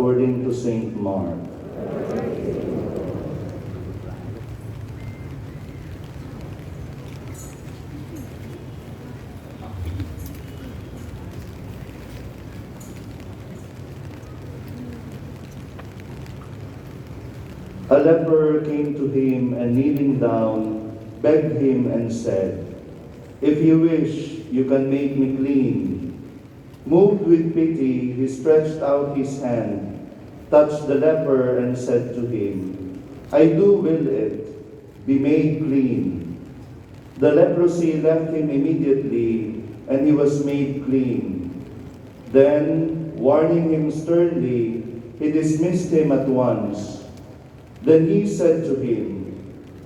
according to Saint Mark. A leper came to him and kneeling down, begged him and said, "If you wish, you can make me clean." Moved with pity, he stretched out his hand, touched the leper and said to him, "I do will it, be made clean." The leprosy left him immediately, and he was made clean. Then, warning him sternly, he dismissed him at once. Then he said to him,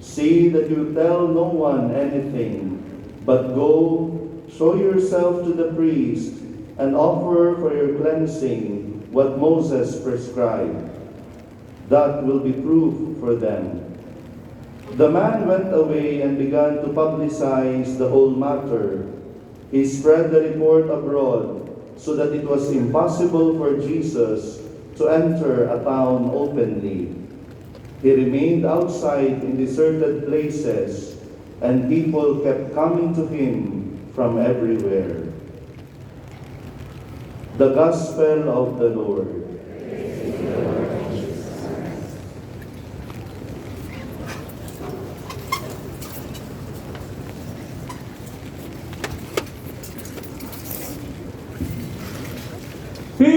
"See that you tell no one anything, but go, show yourself to the priest, and offer for your cleansing what Moses prescribed. That will be proof for them." The man went away and began to publicize the whole matter. He spread the report abroad, so that it was impossible for Jesus to enter a town openly. He remained outside in deserted places, and people kept coming to him from everywhere. The Gospel of the Lord.